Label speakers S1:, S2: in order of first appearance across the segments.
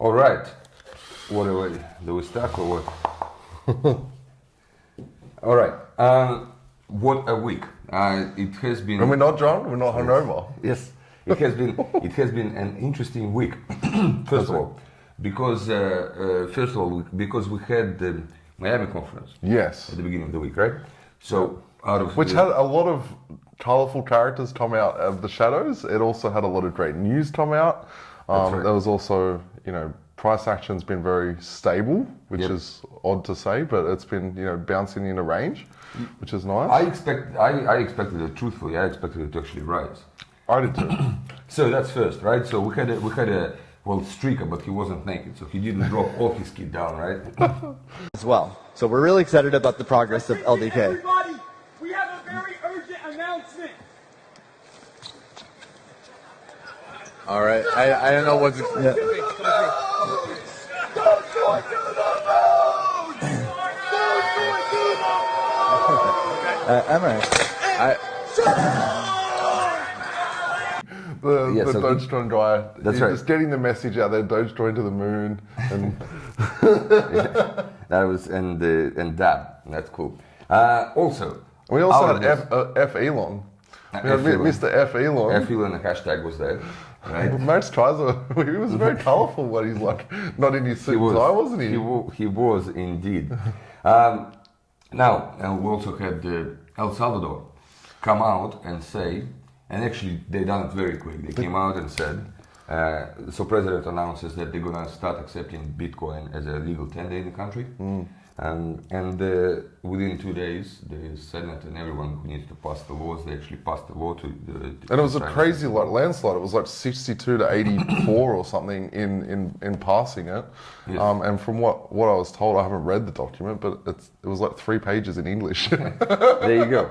S1: All right. What are we? Do we start or what? All right. What a week. It has been.
S2: And we're not drunk. We're not hungover.
S1: Yes. It has been. It has been an interesting week. First of all, because because we had the Miami conference.
S2: Yes.
S1: At the beginning of the week, right? So
S2: which had a lot of colourful characters come out of the shadows. It also had a lot of great news come out.
S1: Right.
S2: There was also, price action's been very stable, which is odd to say, but it's been, bouncing in a range, which is nice.
S1: I expected it, truthfully, I expected it to actually rise.
S2: I did too.
S1: So that's first, right? So we had a streaker, but he wasn't naked, so he didn't drop all his kit down, right?
S3: As well. So we're really excited about the progress of LDK.
S4: Everybody, we have a very urgent announcement.
S3: All right. I don't know what's. Yeah. Emma,
S2: The Dogecoin guy.
S1: That's right.
S2: Just getting the message out there, Dogecoin to the moon, and
S1: that was and Dab. That's cool. Also,
S2: we also had F Elon. Mr. F Elon.
S1: F Elon, the hashtag was there. Right.
S2: Max Kaiser, he was very colourful when he's like not in his suit and tie, wasn't he?
S1: He was indeed. Now, we also had El Salvador come out and say, and actually they done it very quick. They came out and said, so President announces that they're gonna start accepting Bitcoin as a legal tender in the country. And within 2 days, the Senate and everyone who needs to pass the laws, they actually passed the law to
S2: and it was a crazy landslide. It was like 62 to 84 or something in passing it.
S1: Yes.
S2: And from what I was told, I haven't read the document, but it was like 3 pages in English.
S1: There you go.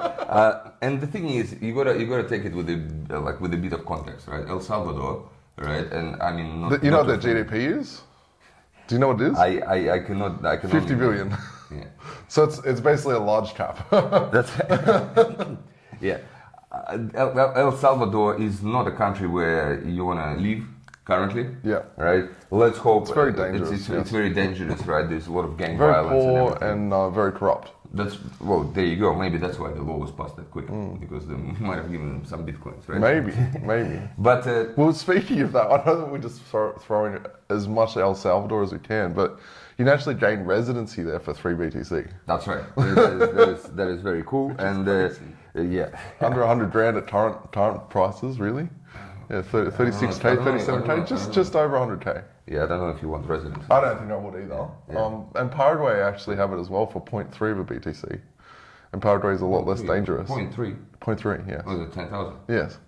S1: And the thing is, you gotta take it with a bit of context, right? El Salvador, right? And I mean,
S2: you know what their GDP is? Do you know what it is?
S1: I cannot.
S2: 50 billion.
S1: Yeah.
S2: So it's basically a large cap.
S1: That's yeah. El Salvador is not a country where you wanna live currently.
S2: Yeah.
S1: Right. Let's hope.
S2: It's very dangerous.
S1: It's very dangerous, right? There's a lot of gang
S2: very
S1: violence.
S2: Very poor
S1: and
S2: very corrupt.
S1: There you go. Maybe that's why the law was passed that quick, because they might have given them some bitcoins, right?
S2: Maybe.
S1: But
S2: well, speaking of that, I know that we're just throwing as much El Salvador as we can, but you can actually gain residency there for 3 BTC.
S1: That's right. That is very cool, and yeah,
S2: under 100 grand at current prices, really. Yeah, 36k, 37k, just over 100k.
S1: Yeah, I don't know if you want residency.
S2: I don't think I would either. Yeah. And Paraguay actually have it as well for 0.3 of a BTC. And Paraguay is a lot less dangerous.
S1: 0.3?
S2: 0.3, yes.
S1: Was it 10,000?
S2: Yes.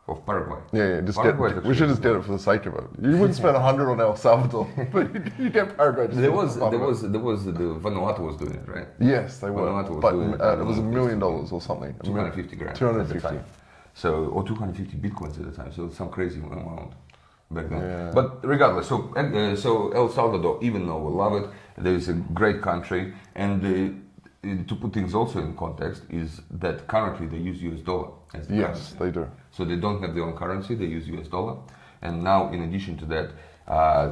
S1: Of Paraguay?
S2: Yeah, we should just get it for the sake of it. You wouldn't spend 100 on El Salvador, but you get Paraguay.
S1: There was the Vanuatu was doing it, right?
S2: Yes, they were.
S1: But
S2: it was $1 million or something.
S1: 250 grand.
S2: 250.
S1: So, or 250 bitcoins at the time. So some crazy amount back then.
S2: Yeah.
S1: But regardless, so El Salvador, even though we love it, there is a great country, and to put things also in context, is that currently they use US dollar as the currency.
S2: They do.
S1: So they don't have their own currency; they use US dollar, and now in addition to that,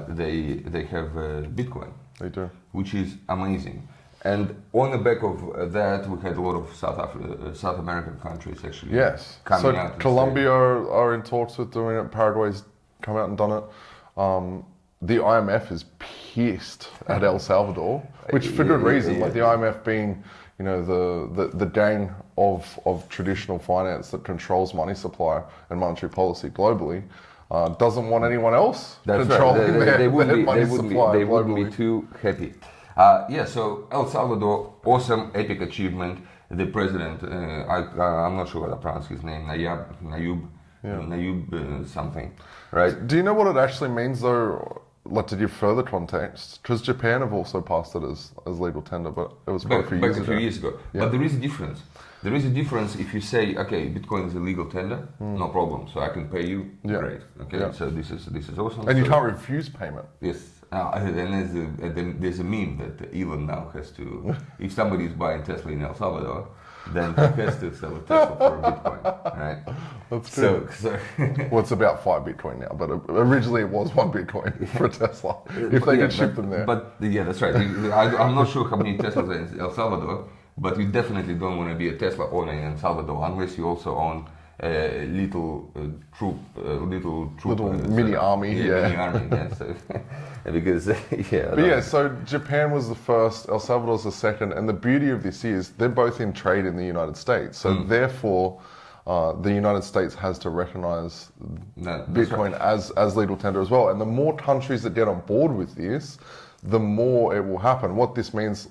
S1: they have Bitcoin.
S2: They do,
S1: which is amazing. And on the back of that, we had a lot of South American countries actually.
S2: Yes.
S1: Coming out.
S2: Colombia are in talks with doing it. Paraguay's come out and done it. The IMF is pissed at El Salvador, which for good reason. Like the IMF being, the gang of traditional finance that controls money supply and monetary policy globally, doesn't want anyone else controlling their money supply.
S1: They wouldn't be too happy. So El Salvador, awesome, epic achievement. The president, I'm not sure how to pronounce his name, Nayib something, right?
S2: Do you know what it actually means though, like to give further context? Because Japan have also passed it as legal tender, but it was quite a few years ago.
S1: Yeah. But there is a difference. There is a difference if you say, okay, Bitcoin is a legal tender, no problem, so I can pay you, great. Okay, so this is awesome.
S2: And you can't refuse payment.
S1: Yes. And there's a meme that Elon now has to, if somebody is buying Tesla in El Salvador, then he has to sell a Tesla for a Bitcoin, right?
S2: That's good.
S1: So
S2: Well, it's about 5 Bitcoin now, but originally it was 1 Bitcoin for a Tesla, if they could ship them there.
S1: But yeah, that's right. I'm not sure how many Teslas are in El Salvador, but you definitely don't want to be a Tesla owner in El Salvador unless you also own a little
S2: Little mini army,
S1: mini army, yeah. So, because
S2: But yeah, so Japan was the first, El Salvador's the second, and the beauty of this is they're both in trade in the United States. So therefore, the United States has to recognize Bitcoin as legal tender as well. And the more countries that get on board with this, the more it will happen. What this means,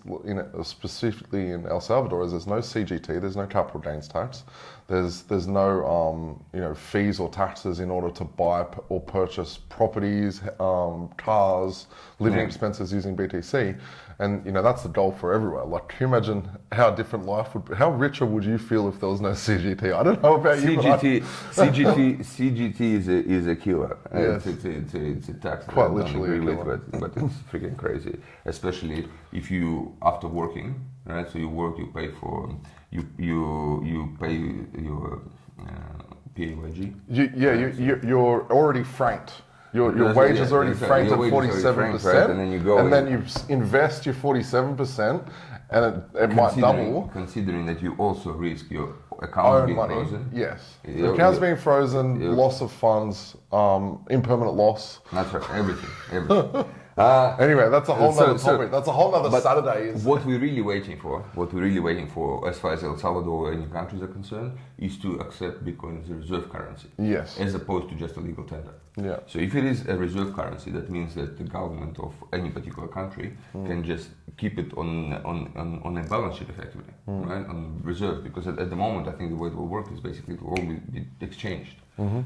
S2: specifically in El Salvador, is there's no CGT, there's no capital gains tax, there's no fees or taxes in order to buy or purchase properties, cars, living expenses using BTC, and that's the goal for everywhere. Like, can you imagine how different life would be? How richer would you feel if there was no CGT? I don't know about you.
S1: CGT is a killer.
S2: Yes.
S1: It's a tax.
S2: Quite
S1: I don't
S2: literally
S1: agree
S2: a
S1: with,
S2: killer.
S1: but it's freaking crazy. Especially if you, after working, right? So you work, you pay for you pay your PAYG.
S2: You're already franked. Your wage is already franked at 47%,
S1: right? And then you go
S2: and then you invest your 47%, and it might double.
S1: Considering that you also risk your account being
S2: Money,
S1: frozen.
S2: yes. The account's being frozen, loss of funds, impermanent loss.
S1: That's right, everything.
S2: Anyway, that's a whole other topic. That's a whole other Saturday.
S1: What we're really waiting for, as far as El Salvador or any countries are concerned, is to accept Bitcoin as a reserve currency.
S2: Yes.
S1: As opposed to just a legal tender.
S2: Yeah.
S1: So if it is a reserve currency, that means that the government of any particular country can just keep it on a balance sheet effectively, right? On reserve, because at the moment, I think the way it will work is basically it will all be exchanged.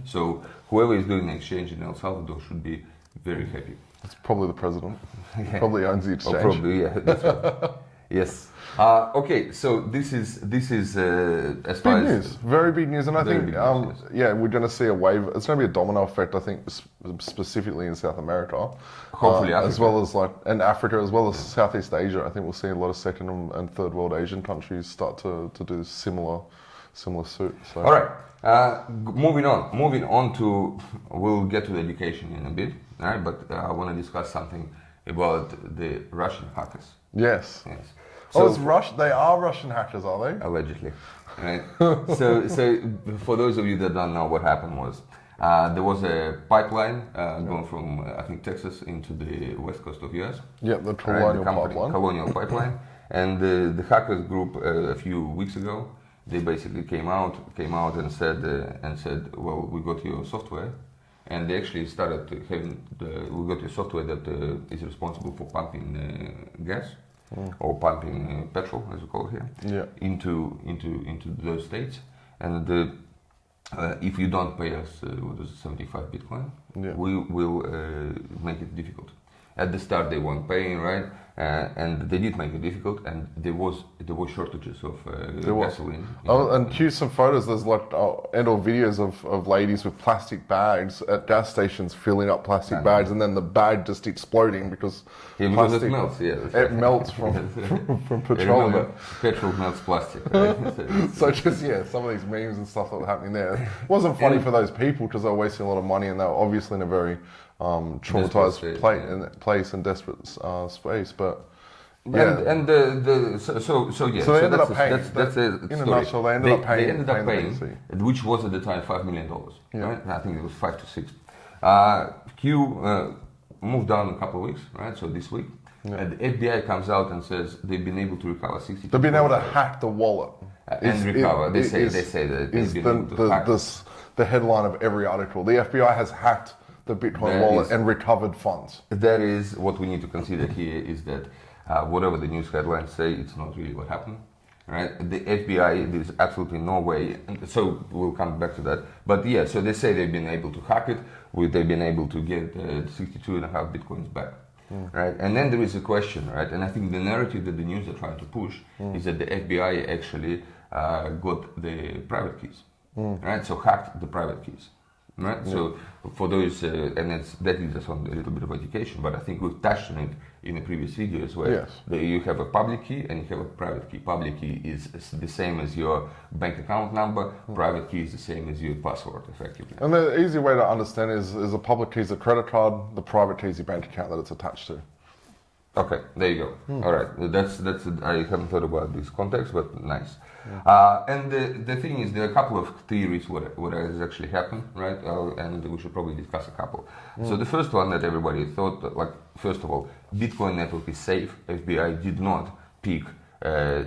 S1: So whoever is doing the exchange in El Salvador should be very happy.
S2: It's probably the president. He probably owns the exchange.
S1: Probably, yeah. That's right. Yes. Okay, so this is as far
S2: Big
S1: as
S2: news, very big news, and I think
S1: big news,
S2: yeah, we're going to see a wave. It's going to be a domino effect, I think, specifically in South America,
S1: Hopefully Africa.
S2: as well as and Africa, as well as Southeast Asia. I think we'll see a lot of second and third world Asian countries start to do similar suit. So.
S1: All right. Moving on to, we'll get to the education in a bit, all right? But I want to discuss something about the Russian hackers.
S2: Yes.
S1: Yes.
S2: So they are Russian hackers, are they?
S1: Allegedly, right? so for those of you that don't know, what happened was there was a pipeline going from I think Texas into the west coast of US.
S2: Yeah, the Colonial Pipeline.
S1: Colonial Pipeline, and the hackers group a few weeks ago, they basically came out and said, well, we got your software, and they actually started having we got your software that is responsible for pumping gas. Or pumping petrol, as we call it here, into those states, and if you don't pay us 75 Bitcoin, we will make it difficult. At the start, they weren't paying, right? And they did make it difficult, and there was shortages of gasoline.
S2: Oh, and cue some photos. There's and/or videos of ladies with plastic bags at gas stations filling up plastic bags, and then the bag just exploding because
S1: plastic, it melts. Yeah,
S2: it melts from petroleum.
S1: Remember, petrol melts plastic. Right?
S2: So just some of these memes and stuff that were happening there. It wasn't funny for those people because they were wasting a lot of money, and they were obviously in a very traumatized place and desperate space, but
S1: so
S2: they ended up paying.
S1: That's
S2: in a nutshell, they ended up paying,
S1: which was at the time $5 million. Right? I think it was 5 to 6. Q moved down a couple of weeks, right? So this week, and the FBI comes out and says they've been able to recover 60.
S2: They've been able to hack the wallet
S1: and recover. They say that they've been able to hack.
S2: The headline of every article: the FBI has hacked the Bitcoin wallet and recovered funds.
S1: That is what we need to consider here, is that whatever the news headlines say, it's not really what happened, right? The FBI, there's absolutely no way, so we'll come back to that. But yeah, so they say they've been able to hack it, they've been able to get 62.5 Bitcoins back, right? And then there is a question, right? And I think the narrative that the news are trying to push is that the FBI actually got the private keys, right? So hacked the private keys. right? So for those, that leads us on a little bit of education, but I think we've touched on it in the previous videos where you have a public key and you have a private key. Public key is the same as your bank account number. Private key is the same as your password, effectively.
S2: And the easy way to understand is a public key is a credit card, the private key is your bank account that it's attached to.
S1: Okay, there you go. All right, that's I haven't thought about this context, but nice. And the thing is, there are a couple of theories what has actually happened, right? And we should probably discuss a couple. So the first one that everybody thought, like, first of all, Bitcoin network is safe. FBI did not pick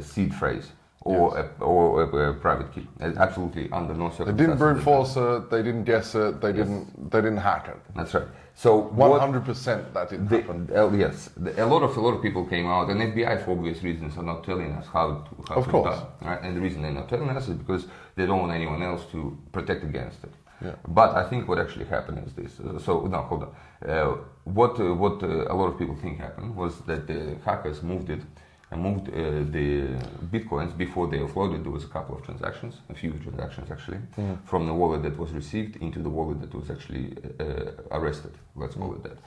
S1: seed phrase or a private key. Absolutely under no circumstances.
S2: They didn't brute force it. They didn't guess it. They didn't hack it.
S1: That's right. So
S2: 100% that didn't happen.
S1: Yes, a lot of people came out, and FBI, for obvious reasons, are not telling us how to
S2: Of course.
S1: done, right? And the reason they're not telling us is because they don't want anyone else to protect against it.
S2: Yeah.
S1: But I think what actually happened is this. Hold on. What a lot of people think happened was that the hackers moved the bitcoins before they offloaded. There was a couple of transactions, a few transactions actually, from the wallet that was received into the wallet that was actually arrested. Let's call it that.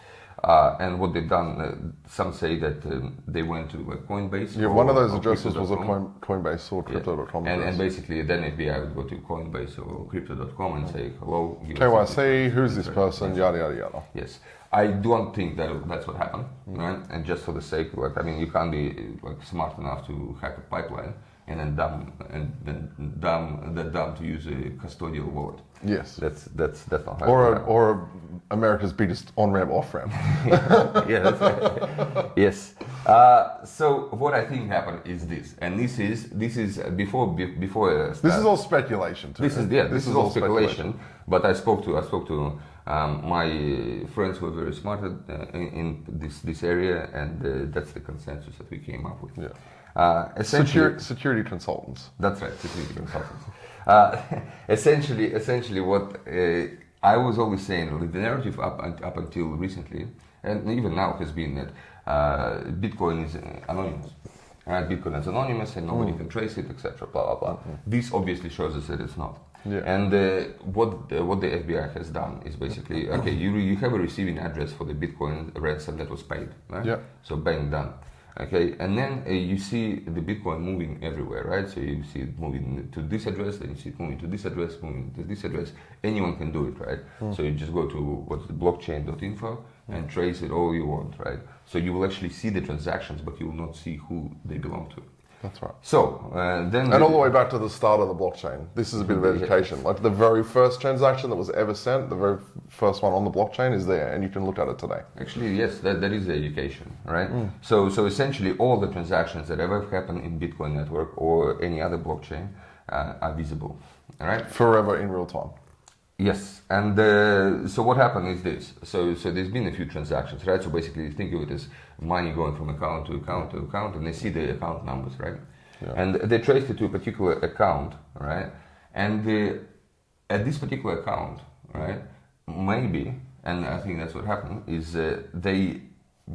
S1: And what they've done, some say that they went to Coinbase.
S2: Yeah, one of those addresses was a Coinbase or crypto.com.
S1: And basically, then FBI would go to Coinbase or crypto.com and say, hello.
S2: KYC, who's this person, yada, yada, yada.
S1: Yes. I don't think that's what happened, right? And just for the sake, you can't be smart enough to hack a pipeline and then dumb to use a custodial wallet.
S2: Yes.
S1: That's not how.
S2: Or America's biggest on-ramp, off-ramp.
S1: Yeah, that's right. Yes. So what I think happened is this, and this is before.
S2: This is all speculation too.
S1: This is all speculation. But I spoke to my friends who are very smart in this area, and that's the consensus that we came up with.
S2: Yeah. Security consultants.
S1: That's right, security consultants. Essentially, what I was always saying, the narrative up until recently, and even now, has been that Bitcoin is anonymous. Bitcoin is anonymous and nobody can trace it, etc. Blah blah blah. This obviously shows us that it's not.
S2: Yeah.
S1: And what the FBI has done is basically, okay, you have a receiving address for the Bitcoin ransom that was paid, right?
S2: Yeah.
S1: So bang, done. Okay, and then you see the Bitcoin moving everywhere, right? So you see it moving to this address, then you see it moving to this address, moving to this address. Anyone can do it, right? So you just go to blockchain.info and trace it all you want, right? So you will actually see the transactions, but you will not see who they belong to.
S2: That's right.
S1: So then,
S2: and all the way back to the start of the blockchain. This is a bit of education. Like the very first transaction that was ever sent, the very first one on the blockchain is there, and you can look at it today.
S1: Actually, yes, that is the education, right? So essentially, all the transactions that ever happen in Bitcoin network or any other blockchain are visible, all right?
S2: Forever in real time.
S1: Yes, and so what happened is this. So there's been a few transactions, right? So basically, think of it as money going from account to account to account, and they see the account numbers, right? Yeah. And they traced it to a particular account, right? And at this particular account, right, maybe, and I think that's what happened, is they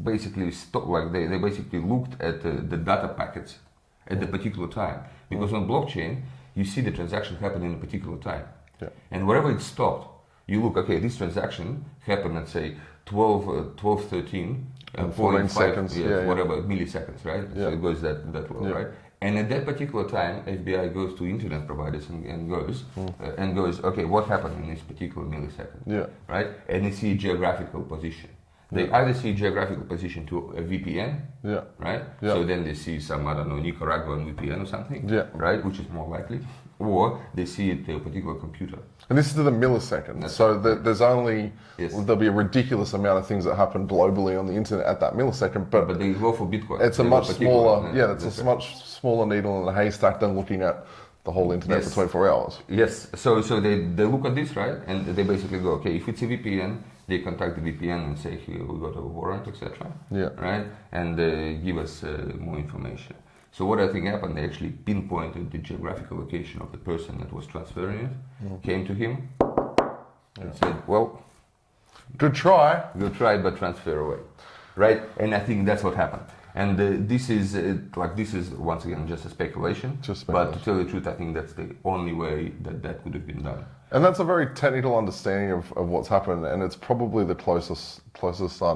S1: basically they basically looked at the data packets at the particular time, because on blockchain you see the transaction happen in a particular time.
S2: Yeah.
S1: And wherever it stopped, you look, okay, this transaction happened at say 13,
S2: 14 seconds,
S1: whatever, milliseconds, right?
S2: Yeah.
S1: So it goes that low, right? And at that particular time, FBI goes to internet providers and goes, okay, what happened in this particular millisecond?
S2: Yeah.
S1: Right? And they see geographical position. They either see geographical position to a VPN, right?
S2: Yeah.
S1: So then they see some, I don't know, Nicaraguan VPN or something, right? Which is more likely. Or they see it to a particular computer.
S2: And this is to the millisecond. So there's only, there'll be a ridiculous amount of things that happen globally on the internet at that millisecond. But
S1: they go for Bitcoin.
S2: It's a much smaller, it's a much smaller needle in a haystack than looking at the whole internet for 24 hours.
S1: Yes, so they look at this, right? And they basically go, okay, if it's a VPN, they contact the VPN and say, here, we got a warrant, etc. Right? And give us more information. So what I think happened, they actually pinpointed the geographical location of the person that was transferring it, came to him, and said, well,
S2: good try,
S1: but transfer away, right? And I think that's what happened. And this is once again just a speculation. But to tell the truth, I think that's the only way that could have been done.
S2: And that's a very technical understanding of what's happened, and it's probably the closest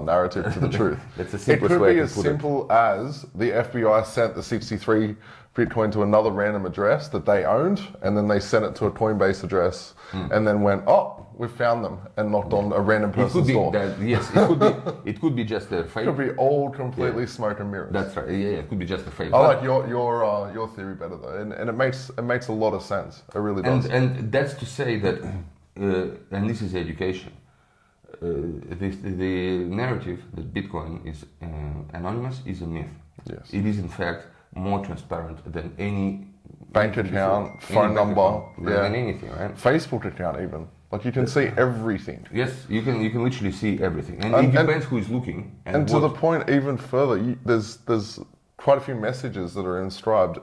S2: narrative to the truth.
S1: It's the
S2: It
S1: simplest
S2: could
S1: way
S2: be
S1: to
S2: as
S1: put it.
S2: simple as the FBI sent the 63 Bitcoin to another random address that they owned, and then they sent it to a Coinbase address, and then went, oh, we found them, and knocked on a random
S1: It could
S2: person's
S1: be
S2: door.
S1: that, yes, it could be. It could be just a fake.
S2: It could be all completely smoke and mirrors.
S1: That's right. Yeah, it could be just a fake.
S2: I like your theory better though, and it makes a lot of sense. It really does.
S1: And that's to say that, and this is education. The narrative that Bitcoin is anonymous is a myth.
S2: Yes.
S1: It is in fact more transparent than any
S2: Bank account, phone
S1: bank
S2: number,
S1: account,
S2: yeah.
S1: than anything, right?
S2: Facebook account even. Like you can see everything.
S1: Yes, you can literally see everything, and
S2: And-
S1: it depends who is looking.
S2: And to the point even further, there's quite a few messages that are inscribed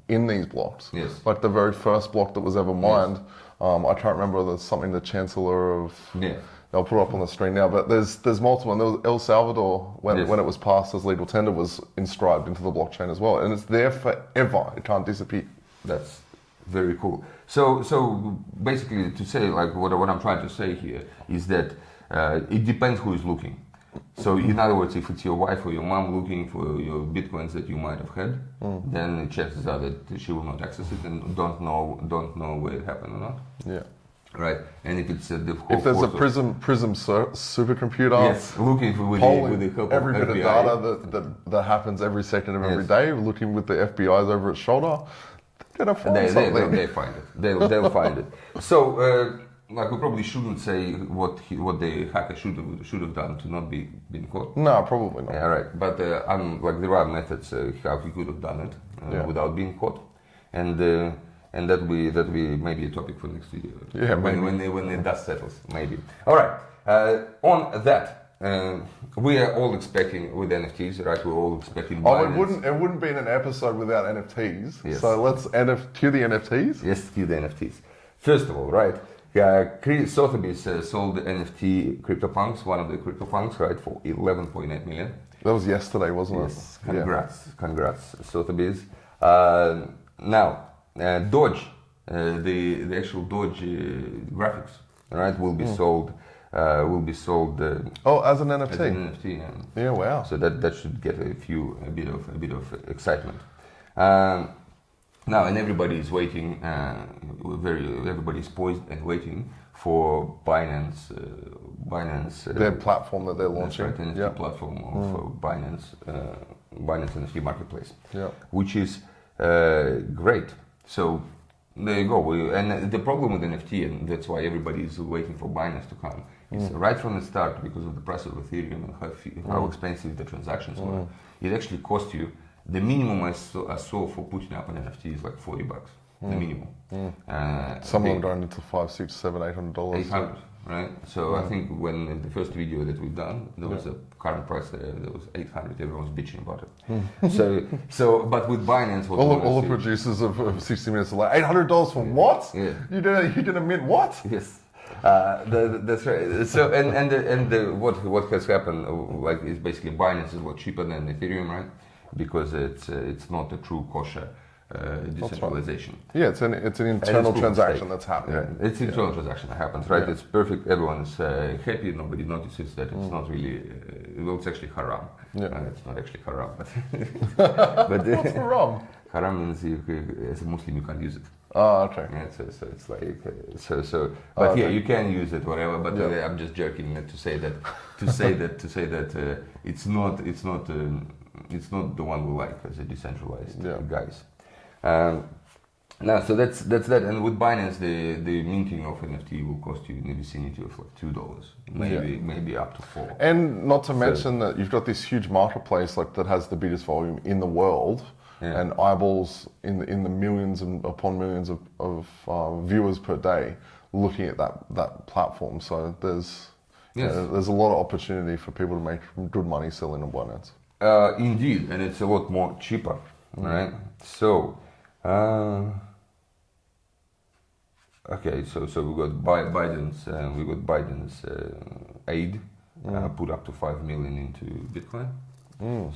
S2: in these blocks.
S1: Yes.
S2: Like the very first block that was ever mined. I can't remember. There's something the Chancellor of.
S1: Yeah.
S2: I'll put it up on the screen now. But there's multiple. And there was El Salvador when it was passed as legal tender was inscribed into the blockchain as well, and it's there forever. It can't disappear.
S1: That's very cool. So basically, to say like what I'm trying to say here is that it depends who is looking. So in other words, if it's your wife or your mom looking for your bitcoins that you might have had, then chances are that she will not access it and don't know where it happened or not.
S2: Yeah.
S1: Right. And if it's the whole
S2: If there's a
S1: force
S2: Prism supercomputer.
S1: yes, looking for with
S2: Polling
S1: the help
S2: every
S1: of
S2: bit of
S1: FBI,
S2: data that happens every second of every
S1: Yes.
S2: day, looking with the FBI's over its shoulder, they're gonna find something.
S1: they find it. They'll find it. So, like we probably shouldn't say what the hacker should have done to not been caught.
S2: No, probably not.
S1: Yeah, right. But like there are methods how he could have done it without being caught, and that will be maybe a topic for next video.
S2: Yeah,
S1: when the dust settles, maybe. All right. On that. We are all expecting with NFTs, right? We're all expecting.
S2: Oh,
S1: Binance.
S2: it wouldn't be an episode without NFTs.
S1: Yes.
S2: So let's cue the NFTs.
S1: Yes, cue the NFTs. First of all, right? Sotheby's sold the NFT CryptoPunks, one of the CryptoPunks, right, for 11.8 million.
S2: That was yesterday, wasn't
S1: Yes,
S2: it? Yeah.
S1: congrats, Sotheby's. Now, Doge, the actual Doge graphics, right, will be sold. Will be sold
S2: Oh, as an NFT.
S1: as an NFT.
S2: Yeah, wow.
S1: So that should get a bit of excitement. Now, and everybody is waiting. Everybody is poised and waiting for Binance.
S2: Their platform that they're launching.
S1: That's right, NFT
S2: Yeah.
S1: platform of Binance NFT marketplace.
S2: Yeah.
S1: Which is great. So there you go. And the problem with NFT, and that's why everybody is waiting for Binance to come, is right from the start, because of the price of Ethereum and how expensive the transactions were. It actually cost you. The minimum I saw for putting up an NFT is like $40. The minimum.
S2: Some of them going into $500, $600, $700, $800.
S1: 800, right? So I think when in the first video that we've done, there was a current price there was 800. Everyone was bitching about it. so but with Binance, what we
S2: All
S1: wanna
S2: the
S1: see-
S2: producers of 60 Minutes are like, $800 for what?
S1: Yeah.
S2: You're gonna mint what?
S1: Yes, that's right. So what has happened like is basically Binance is a lot cheaper than Ethereum, right? Because it's not a true kosher decentralization.
S2: Yeah, it's an internal transaction that's happening.
S1: Yeah, it's internal transaction that happens, right?
S2: Yeah.
S1: It's perfect. Everyone's happy. Nobody notices that it's not really. Well, it's actually haram.
S2: Yeah.
S1: It's not actually haram, but
S2: What's wrong?
S1: haram means as a Muslim you can't use it.
S2: Oh, okay.
S1: Yeah, so it's like but yeah, you can use it whatever. But
S2: Yeah.
S1: I'm just joking to say that it's not the one we like as a decentralized guys. Now, so that's that. And with Binance, the minting of NFT will cost you in the vicinity of like $2, maybe up to $4.
S2: And not to mention that you've got this huge marketplace like that has the biggest volume in the world, and eyeballs in the millions and upon millions of viewers per day looking at that platform. So there's there's a lot of opportunity for people to make good money selling on Binance.
S1: Indeed, and it's a lot more cheaper, right? So, okay, so we got Biden's aid put up to 5 million into Bitcoin.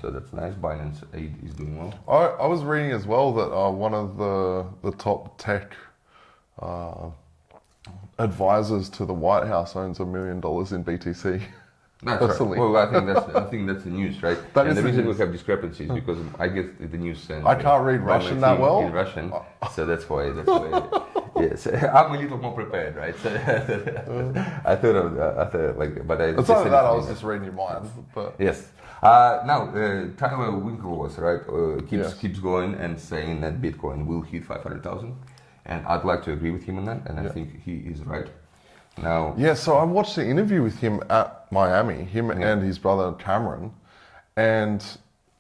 S1: So that's nice. Binance aid is doing well.
S2: I was reading as well that one of the top tech advisors to the White House owns $1 million in BTC.
S1: That's
S2: personally.
S1: right. Well, I think that's the news, right?
S2: That
S1: and
S2: is
S1: the
S2: the
S1: reason
S2: news.
S1: we have discrepancies because I get the news sent.
S2: I can't read
S1: by my
S2: Russian that
S1: team
S2: well.
S1: In Russian, so that's why. Yes, I'm a little more prepared, right? So I thought like, but I.
S2: It's not that I was just reading your mind, but
S1: Yes. Now, Tyler Winklevoss, right,
S2: Yes.
S1: keeps going and saying that Bitcoin will hit 500,000, and I'd like to agree with him on that, and I think he is right. Now,
S2: yeah. So I watched the interview with him at Miami, and his brother Cameron, and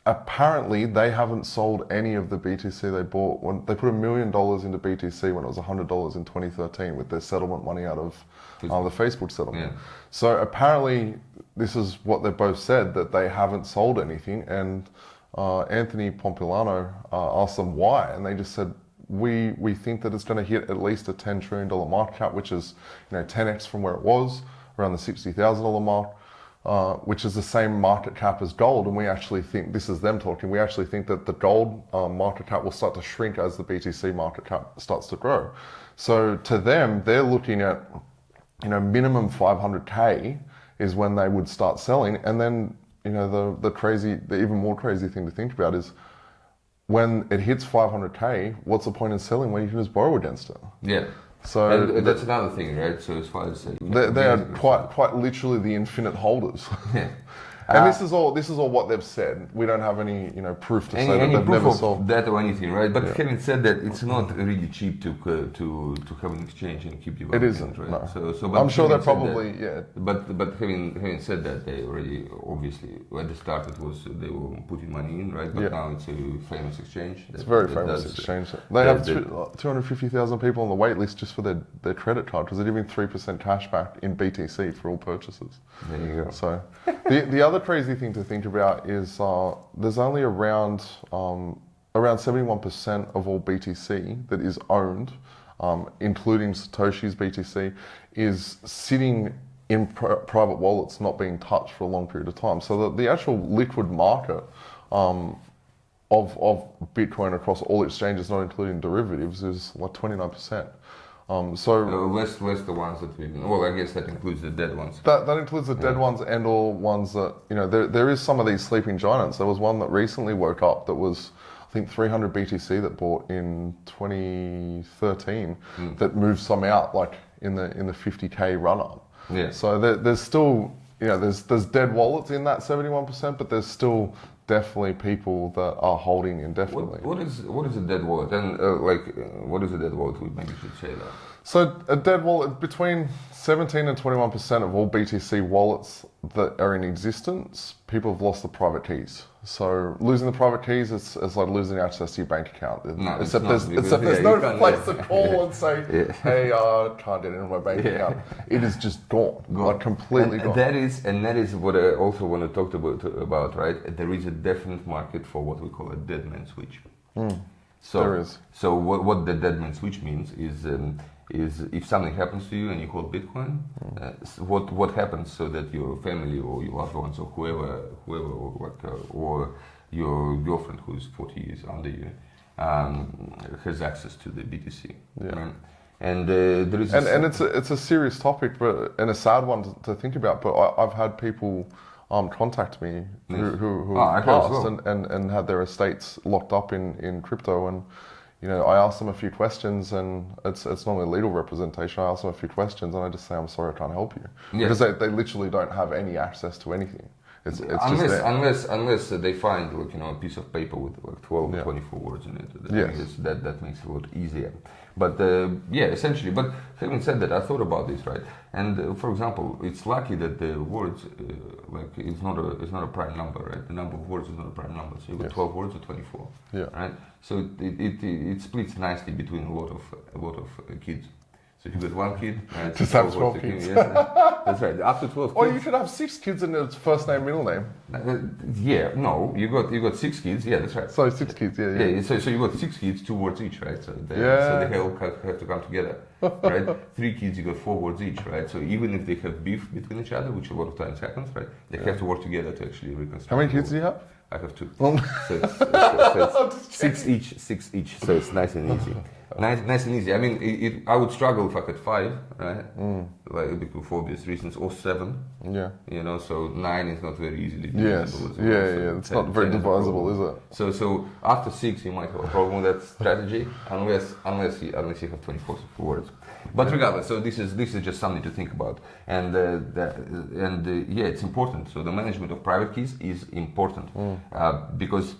S2: apparently they haven't sold any of the BTC they bought when they put $1 million into BTC when it was $100 in 2013 with their settlement money out of the Facebook settlement.
S1: Yeah.
S2: So apparently this is what they both said, that they haven't sold anything, and Anthony Pompilano asked them why, and they just said, we think that it's going to hit at least a $10 trillion market cap, which is 10x from where it was, around the $60,000 mark. Which is the same market cap as gold, and we actually think, this is them talking, we actually think that the gold market cap will start to shrink as the BTC market cap starts to grow. So to them, they're looking at, minimum 500K is when they would start selling, and then, the even more crazy thing to think about is when it hits 500K, what's the point in selling when you can just borrow against it?
S1: yeah.
S2: So
S1: And that's another thing, right? So as far as
S2: they are quite literally the infinite holders.
S1: Yeah.
S2: And this is all what they've said. We don't have any proof to say that
S1: any
S2: they've
S1: proof
S2: never
S1: of
S2: sold.
S1: that or anything, right? But having said that, it's not really cheap to have an exchange and keep developing.
S2: It isn't,
S1: right?
S2: no.
S1: So but
S2: I'm sure they're
S1: having said
S2: probably
S1: that, But having said that, they already obviously at the start it was they were putting money in, right? But
S2: Yeah.
S1: now it's a famous exchange.
S2: It's a very famous exchange. They have 250,000 people on the wait list just for their credit card because they're giving 3% cash back in BTC for all purchases.
S1: There you go.
S2: So the other crazy thing to think about is there's only around 71% of all BTC that is owned, including Satoshi's BTC, is sitting in private wallets, not being touched for a long period of time. So the actual liquid market of Bitcoin across all exchanges, not including derivatives, is like 29%.
S1: Less the ones that we. Well, I guess that includes the dead ones.
S2: That includes the dead ones and all ones that, there is some of these sleeping giants. There was one that recently woke up that was, I think, 300 BTC that bought in 2013 that moved some out like in the 50K run up.
S1: Yeah.
S2: So there's still, there's dead wallets in that 71%, but there's still definitely people that are holding indefinitely.
S1: What is a dead wallet? And what is a dead wallet? We maybe should say that.
S2: So a dead wallet, between 17 and 21% of all BTC wallets that are in existence, people have lost the private keys. So losing the private keys is like losing access to your bank account.
S1: No,
S2: except
S1: it's not,
S2: there's
S1: you
S2: no
S1: can't,
S2: place to call and say, hey, can't get into my bank
S1: Yeah.
S2: account. It is just gone, like completely gone.
S1: That is what I also want to talk about, right? There is a definite market for what we call a dead man switch. So,
S2: There is.
S1: So what the dead man switch means is if something happens to you and you hold Bitcoin, what happens so that your family or your loved ones or whoever or your girlfriend who's 40 years under you has access to the BTC.
S2: Yeah.
S1: Right? And there is
S2: And it's a serious topic, and a sad one to think about. But I've had people contact me who
S1: I have as
S2: passed
S1: well.
S2: and had their estates locked up in crypto, and I ask them a few questions, and it's normally legal representation. I ask them a few questions, and I just say, I'm sorry, I can't help you, because they literally don't have any access to anything. It's just there.
S1: Unless they find a piece of paper with 12 or 24 words in it. That makes it a lot easier. But essentially. But having said that, I thought about this, right? And for example, it's lucky that the words it's not a prime number, right? The number of words is not a prime number. So you got 12 words or 24, right? So it splits nicely between a lot of kids. So if you got one kid, right?
S2: Just have 12 kids.
S1: Yes, that's right. Up to 12 kids.
S2: Or you could have 6 kids in its first name, middle name.
S1: You got 6 kids. Yeah, that's right.
S2: So 6 kids, yeah.
S1: So you got 6 kids, 2 words each, right? So they all have to come together, right? 3 kids, you got 4 words each, right? So even if they have beef between each other, which a lot of times happens, right? They have to work together to actually reconstruct.
S2: How many kids do you have?
S1: I have 2. So it's 6 each. So it's nice and easy. Nice and easy. I mean, I would struggle if I had 5, right? Like for obvious reasons, or 7.
S2: Yeah.
S1: You know, so 9 is not very easily
S2: Yes.
S1: divisible as well.
S2: Yeah,
S1: So
S2: yeah. It's not very
S1: 10 is a
S2: divisible,
S1: problem.
S2: is it?
S1: So after 6, you might have a problem with that strategy, unless you have 24 words. But regardless, so this is just something to think about, and yeah, it's important. So the management of private keys is important because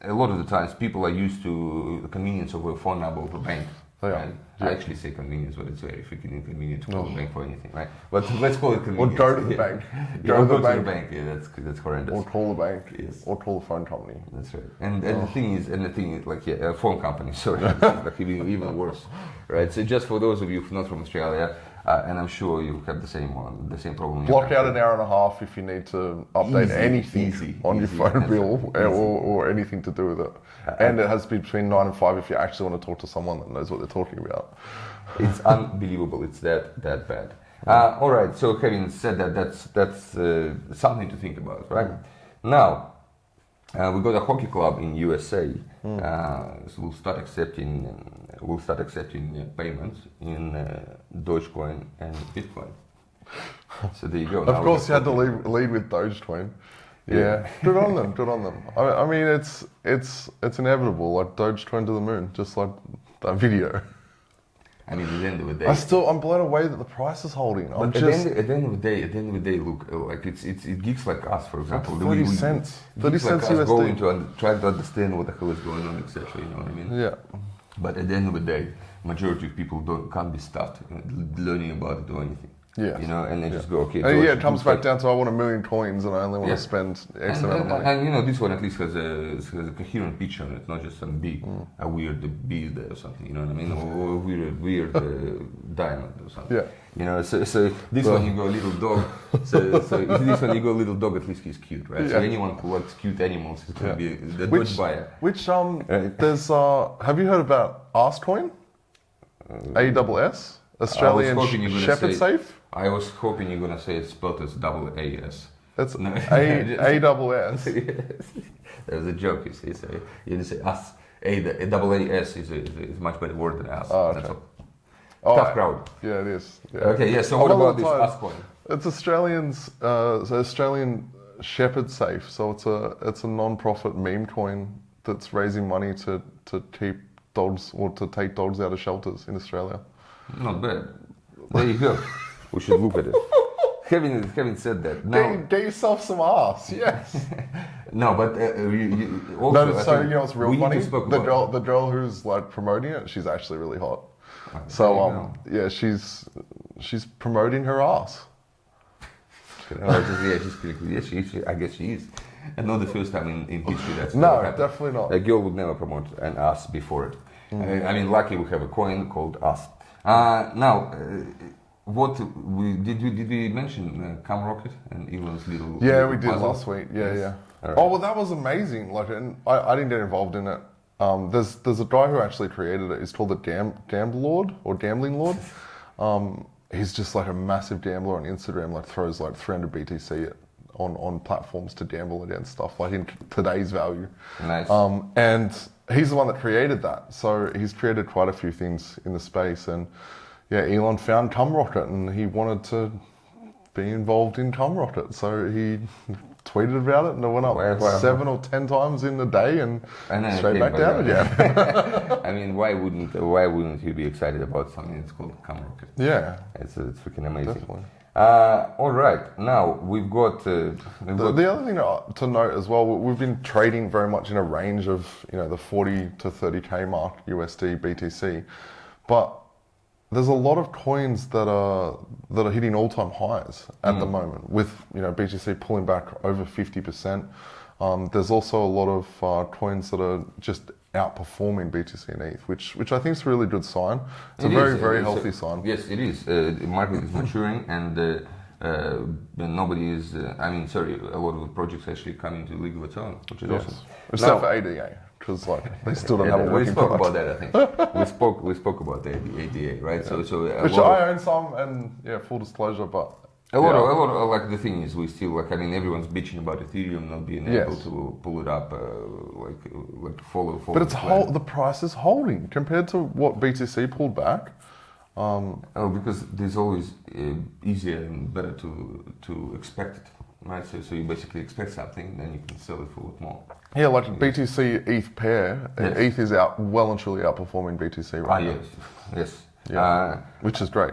S1: a lot of the times people are used to the convenience of a phone number of a bank.
S2: They are.
S1: Right?
S2: Yeah.
S1: I actually say convenience, but it's very freaking inconvenient to call the bank for anything, right? But let's call it
S2: Or
S1: convenience.
S2: go to the bank.
S1: Go to the bank. Yeah, that's horrendous.
S2: Or call the bank.
S1: Yes.
S2: Or call the phone company.
S1: That's right. And the thing is, like a phone company. Sorry, like even worse, right? So just for those of you not from Australia, and I'm sure you have the same problem. in your
S2: Block out
S1: country.
S2: an hour and a half if you need to update anything on your phone bill or anything to do with it. And it has to be between 9 and 5 if you actually want to talk to someone that knows what they're talking about.
S1: It's unbelievable. It's that bad. All right. So having said that, that's something to think about, right? Now, we got a hockey club in USA. So we'll start accepting payments in Dogecoin and Bitcoin. So there you go.
S2: Of course, you had to lead with Dogecoin. Yeah, good on them. Good on them. I mean, it's inevitable. Like Dogecoin to the moon, just like that video.
S1: I mean, at the end of the day,
S2: I'm blown away that the price is holding.
S1: But at the end of the day, look, like it's geeks like us, for example.
S2: Like 30 cents. 30
S1: geeks
S2: cents
S1: like us
S2: USD.
S1: go trying to understand what the hell is going on, etc. You know what I mean?
S2: Yeah.
S1: But at the end of the day, majority of people can't be stopped learning about it or anything.
S2: Yeah.
S1: You know, and they just go, okay.
S2: And it comes back down to I want 1 million coins and I only want to spend X amount of money.
S1: And you know, this one at least has a coherent picture on it, not just some big, a weird bead there or something. You know what I mean? Or a weird diamond or something.
S2: Yeah.
S1: You know, so this one you go a little dog. So this one you go a little dog. At least he's cute, right? So
S2: Yeah.
S1: anyone who likes cute animals is going to be the good buyer.
S2: There's have you heard about Arscoin? AWS? Australian
S1: hoping you're gonna
S2: Shepherd
S1: say-
S2: Safe?
S1: I was hoping you're gonna say it's spelled as AAS.
S2: That's
S1: No.
S2: AWS.
S1: That was a joke, you see. So you didn't say us. AAS is a much better word than us.
S2: Oh, okay.
S1: That's all.
S2: Oh,
S1: Tough crowd.
S2: Yeah, it is. Yeah.
S1: Okay, yeah. So what
S2: I'm all
S1: about this
S2: the time.
S1: Ascoin?
S2: It's Australian Shepherd Safe. So it's a non-profit meme coin that's raising money to keep dogs or to take dogs out of shelters in Australia.
S1: Not bad. There you go. We should look at it. Having said that, now
S2: Get yourself some ass. Yes.
S1: no, but you also.
S2: No,
S1: I
S2: so
S1: think
S2: you know what's real
S1: we need
S2: funny?
S1: to spoke about-
S2: The girl who's like promoting it, she's actually really hot.
S1: there you
S2: So yeah, she's promoting her ass.
S1: yeah, she's pretty cool. Yeah, I guess she is. And not the first time in history that's
S2: No,
S1: ever happened.
S2: definitely not.
S1: A girl would never promote an ass before it. I mean, lucky we have a coin called ass. Now, what did we mention Camrocket and Elon's little?
S2: Yeah,
S1: little
S2: we did
S1: puzzle?
S2: last week. Yeah,
S1: Yes.
S2: yeah.
S1: All right.
S2: Oh well, that was amazing. Like, and I didn't get involved in it. There's a guy who actually created it. He's called the Gambling Lord. He's just like a massive gambler on Instagram. Like throws like 300 BTC on platforms to gamble against stuff like in today's value.
S1: Nice.
S2: And he's the one that created that. So he's created quite a few things in the space. And yeah, Elon found Cumrocket and he wanted to be involved in Cumrocket. So he tweeted about it and it went up
S1: Wow.
S2: 7 or 10 times in a day and
S1: And then it
S2: straight
S1: came
S2: back down again.
S1: I mean, why wouldn't you be excited about something that's called Camrocket?
S2: Yeah,
S1: It's freaking amazing.
S2: definitely.
S1: All right, now we've got.
S2: The other thing to note as well, we've been trading very much in a range of the 40 to 30k mark USD BTC, but there's a lot of coins that are hitting all-time highs at the moment, with BTC pulling back over 50%. There's also a lot of coins that are just outperforming BTC and ETH, which I think is a really good sign. It's a very healthy sign.
S1: Yes, it is. The market is maturing, and nobody is. A lot of the projects actually come into legal return, which is awesome.
S2: Except
S1: Now-
S2: for ADA, because they still don't have a
S1: we
S2: working
S1: spoke
S2: product.
S1: about that. I think we spoke about the ADA, right?
S2: Yeah.
S1: So
S2: Which I own some, and full disclosure, but
S1: A lot of, like, the thing is, we still, like, I mean, everyone's bitching about Ethereum not being able to pull it up, like to follow.
S2: But it's the price is holding compared to what BTC pulled back.
S1: Because there's always easier and better to expect it, right? So you basically expect something, then you can sell it for a lot more.
S2: Yeah, like BTC ETH pair, ETH is well and truly outperforming BTC right now.
S1: Yes.
S2: Yeah, which is great.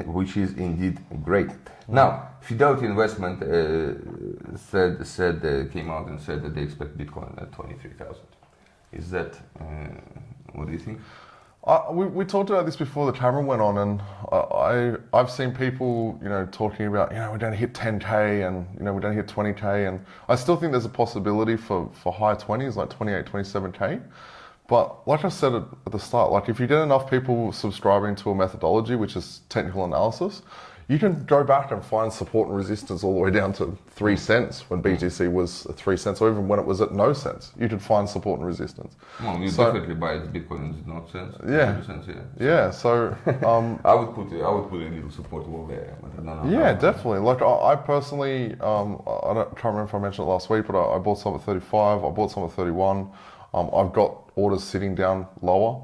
S1: Which is indeed great. Now, Fidelity Investment came out and said that they expect Bitcoin at 23,000. Is that what do you think?
S2: We talked about this before the camera went on, and I've seen people, talking about, we're going to hit 10K and, we're going to hit 20K, and I still think there's a possibility for high 20s, like 28, 27K. But like I said at the start, like if you get enough people subscribing to a methodology, which is technical analysis, you can go back and find support and resistance all the way down to 3 cents when BTC was 3 cents, or even when it was at no cents. You could find support and resistance.
S1: Well, you definitely buy Bitcoin at no cents.
S2: Yeah.
S1: Cents,
S2: yeah. So
S1: I would put a little support wall there.
S2: Definitely. Like I personally, can't remember if I mentioned it last week, but I bought some at 35. I bought some at 31. I've got orders sitting down lower.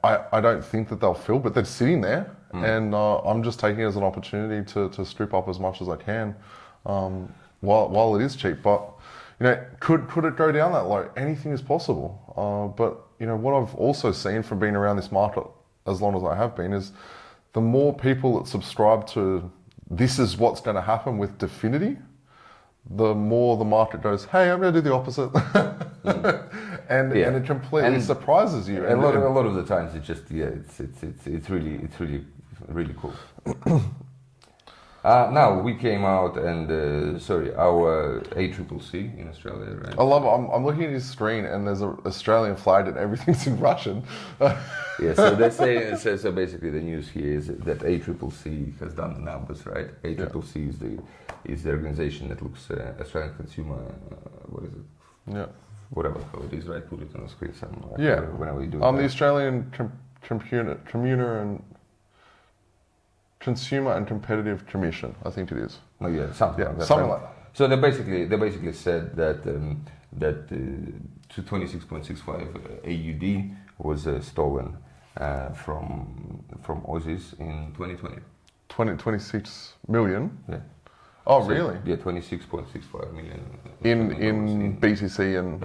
S2: I don't think that they'll fill, but they're sitting there, and I'm just taking it as an opportunity to strip up as much as I can while it is cheap. But could it go down that low? Anything is possible. But what I've also seen from being around this market as long as I have been is the more people that subscribe to this is what's going to happen with Definity, the more the market goes, hey, I'm going to do the opposite. and it completely surprises you.
S1: And a lot of the times it's just, it's really cool. Now we came out and, our ACCC in Australia, right?
S2: I love it. I'm looking at his screen and there's an Australian flag and everything's in Russian.
S1: So they say, so basically the news here is that ACCC has done the numbers, right? ACCC is the organization that looks Australian consumer, what is it?
S2: Yeah.
S1: Whatever the hell it is, right? Put it on the screen somewhere.
S2: Yeah.
S1: Whenever you do
S2: The Australian Consumer and Competitive Commission, I think it is.
S1: Oh yeah, something like that.
S2: Something like that.
S1: So they basically said that that 26.65 AUD was stolen from Aussies in 2020.
S2: 26 million?
S1: Yeah.
S2: Oh, so, really?
S1: Yeah, 26.65 million.
S2: In BTC and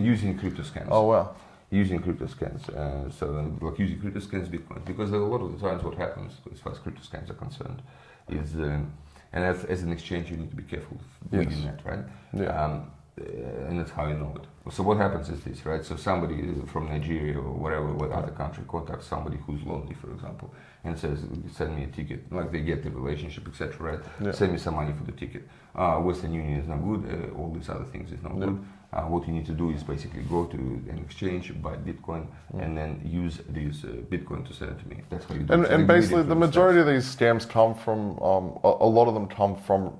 S1: using crypto scans.
S2: Oh, wow.
S1: Using crypto scans. Using crypto scans Bitcoin. Because a lot of the times what happens, as far as crypto scans are concerned, is, and as an exchange, you need to be careful reading that, right? Yeah. And that's how you know it. So what happens is this, right? So somebody from Nigeria or what other country contacts somebody who's lonely, for example, and says, send me a ticket. Like they get the relationship, etc., right? Yeah. Send me some money for the ticket. Western Union is not good. All these other things is not good. What you need to do is basically go to an exchange, buy Bitcoin, and then use these Bitcoin to send it to me. That's how you do it.
S2: And basically, the majority of these scams come from, a lot of them come from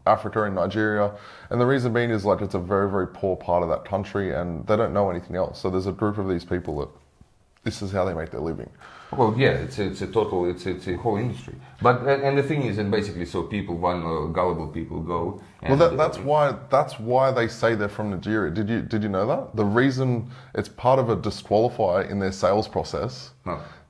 S2: Africa and Nigeria. And the reason being is like it's a very, very poor part of that country and they don't know anything else. So there's a group of these people that this is how they make their living.
S1: Well, yeah, it's a whole industry. But and the thing is, and basically, so people, gullible people go. And
S2: well, that's why they say they're from Nigeria. Did you know that? The reason it's part of a disqualifier in their sales process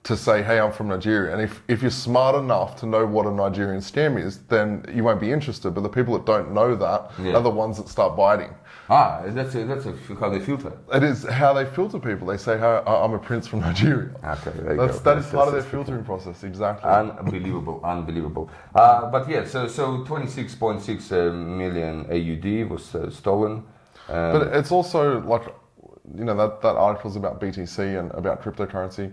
S2: to say, hey, I'm from Nigeria. And if you're smart enough to know what a Nigerian scam is, then you won't be interested. But the people that don't know that are the ones that start biting.
S1: That's how they filter.
S2: It is how they filter people. They say, hey, I'm a prince from Nigeria.
S1: Okay,
S2: that is part of their filtering process, exactly.
S1: Unbelievable. But yeah, so 26.6 million AUD was stolen.
S2: But it's also like, that article's about BTC and about cryptocurrency.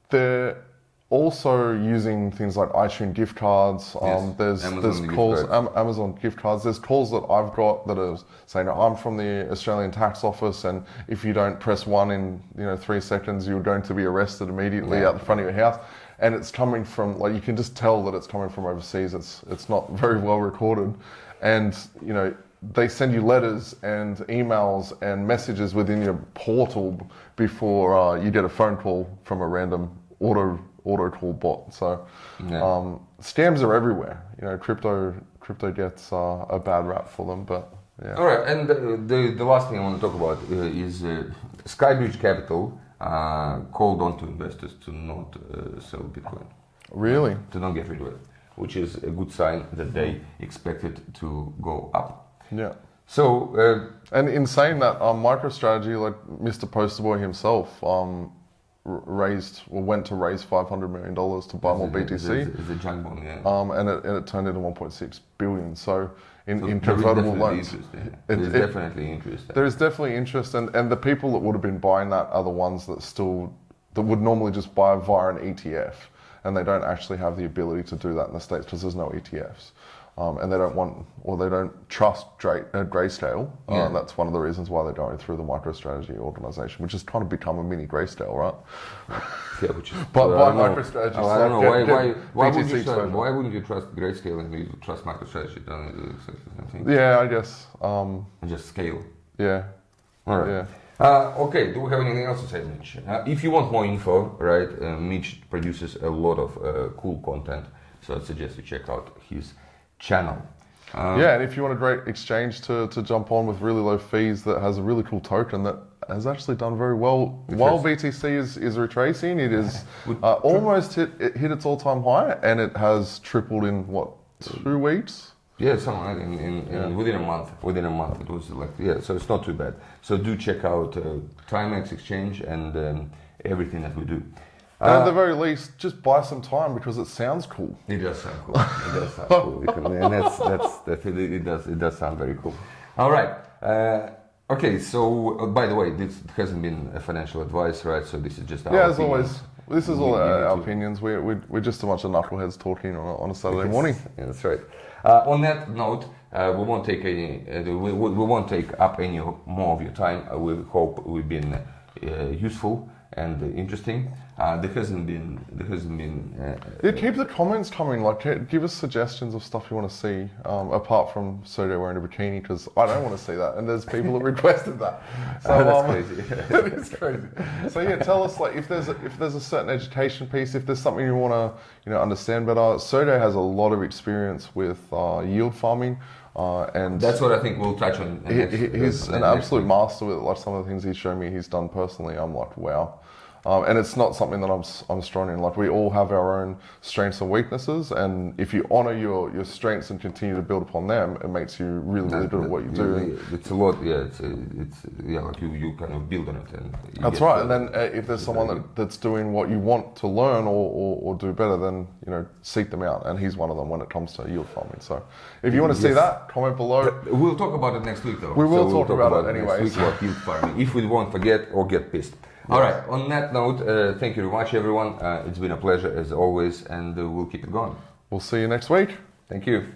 S2: They're also using things like iTunes gift cards. There's calls, Amazon gift cards. There's calls that I've got that are saying, I'm from the Australian tax office, and if you don't press 1 in 3 seconds, you're going to be arrested immediately out the front of your house. And it's coming from, like, you can just tell that it's coming from overseas. It's not very well recorded, and they send you letters and emails and messages within your portal before you get a phone call from a random auto auto call bot. So
S1: Yeah.
S2: scams are everywhere. You know, crypto gets a bad rap for them, but yeah.
S1: All right, and the last thing I want to talk about is Skybridge Capital called on to investors to not sell Bitcoin,
S2: Really?
S1: to not get rid of it, which is a good sign that they expect it to go up.
S2: Yeah.
S1: So,
S2: And in saying that, MicroStrategy, like Mr. Posterboy himself, went to raise $500 million to buy more BTC,
S1: It's a junk bond, yeah.
S2: and it turned into 1.6 billion. So in
S1: So there is
S2: convertible
S1: definitely
S2: loans,
S1: interest there. There's definitely interest there.
S2: there is definitely interest, and the people that would have been buying that are the ones that would normally just buy via an ETF, and they don't actually have the ability to do that in the States because there's no ETFs. And they don't want, or they don't trust Grayscale.
S1: Yeah.
S2: That's one of the reasons why they're going through the MicroStrategy organization, which has kind of become a mini Grayscale, right?
S1: Yeah, which is,
S2: But
S1: I don't know.
S2: MicroStrategy,
S1: I don't know why
S2: BTC
S1: wouldn't you
S2: exposure.
S1: why wouldn't you trust Grayscale and you trust MicroStrategy? Don't you do exactly the same thing?
S2: Yeah, I guess.
S1: And just scale.
S2: Yeah.
S1: All right.
S2: Yeah.
S1: Okay, do we have anything else to say, Mitch? If you want more info, right, Mitch produces a lot of cool content, so I suggest you check out his channel.
S2: Yeah, and if you want a great exchange to jump on with really low fees that has a really cool token that has actually done very well. While BTC is retracing, it is almost hit its all-time high, and it has tripled in, what, 2 weeks?
S1: Yeah, something like in within a month. Within a month, it was like, yeah, so it's not too bad. So do check out Timex Exchange and everything that we do.
S2: And at the very least, just buy some time because it sounds cool.
S1: It does sound cool. It does sound cool. And it does sound very cool. All right. Okay. So, by the way, this hasn't been a financial advice, right? So this is just our
S2: Yeah, as
S1: opinions.
S2: always, this is all
S1: You need
S2: our
S1: to-
S2: opinions. We're just a bunch of knuckleheads talking on a Saturday morning.
S1: Yeah, that's right. On that note, we won't take we won't take up any more of your time. We hope we've been useful and interesting. There hasn't been.
S2: Yeah, keep the comments coming. Like, give us suggestions of stuff you want to see, apart from Soto wearing a bikini, because I don't want to see that, and there's people that requested that. So
S1: That's crazy.
S2: It is crazy. So yeah, tell us like if there's a certain education piece, if there's something you want to understand better. Soto has a lot of experience with yield farming. And
S1: That's what I think we'll touch on.
S2: He's an absolute master with it. Like some of the things he's shown me, he's done personally. I'm like, wow. And it's not something that I'm strong in. Like, we all have our own strengths and weaknesses, and if you honor your strengths and continue to build upon them, it makes you really good at what you do.
S1: It's a lot, yeah. It's like you kind of build on it, and
S2: That's right. And then if there's someone that's doing what you want to learn or do better, then seek them out. And he's one of them when it comes to yield farming. So if you want to see that, comment below.
S1: We'll talk about it next week, though.
S2: We will talk about it
S1: next
S2: anyways.
S1: week about yield farming, if we won't forget or get pissed. All right. On that note, thank you very much, everyone. It's been a pleasure as always, and we'll keep it going.
S2: We'll see you next week.
S1: Thank you.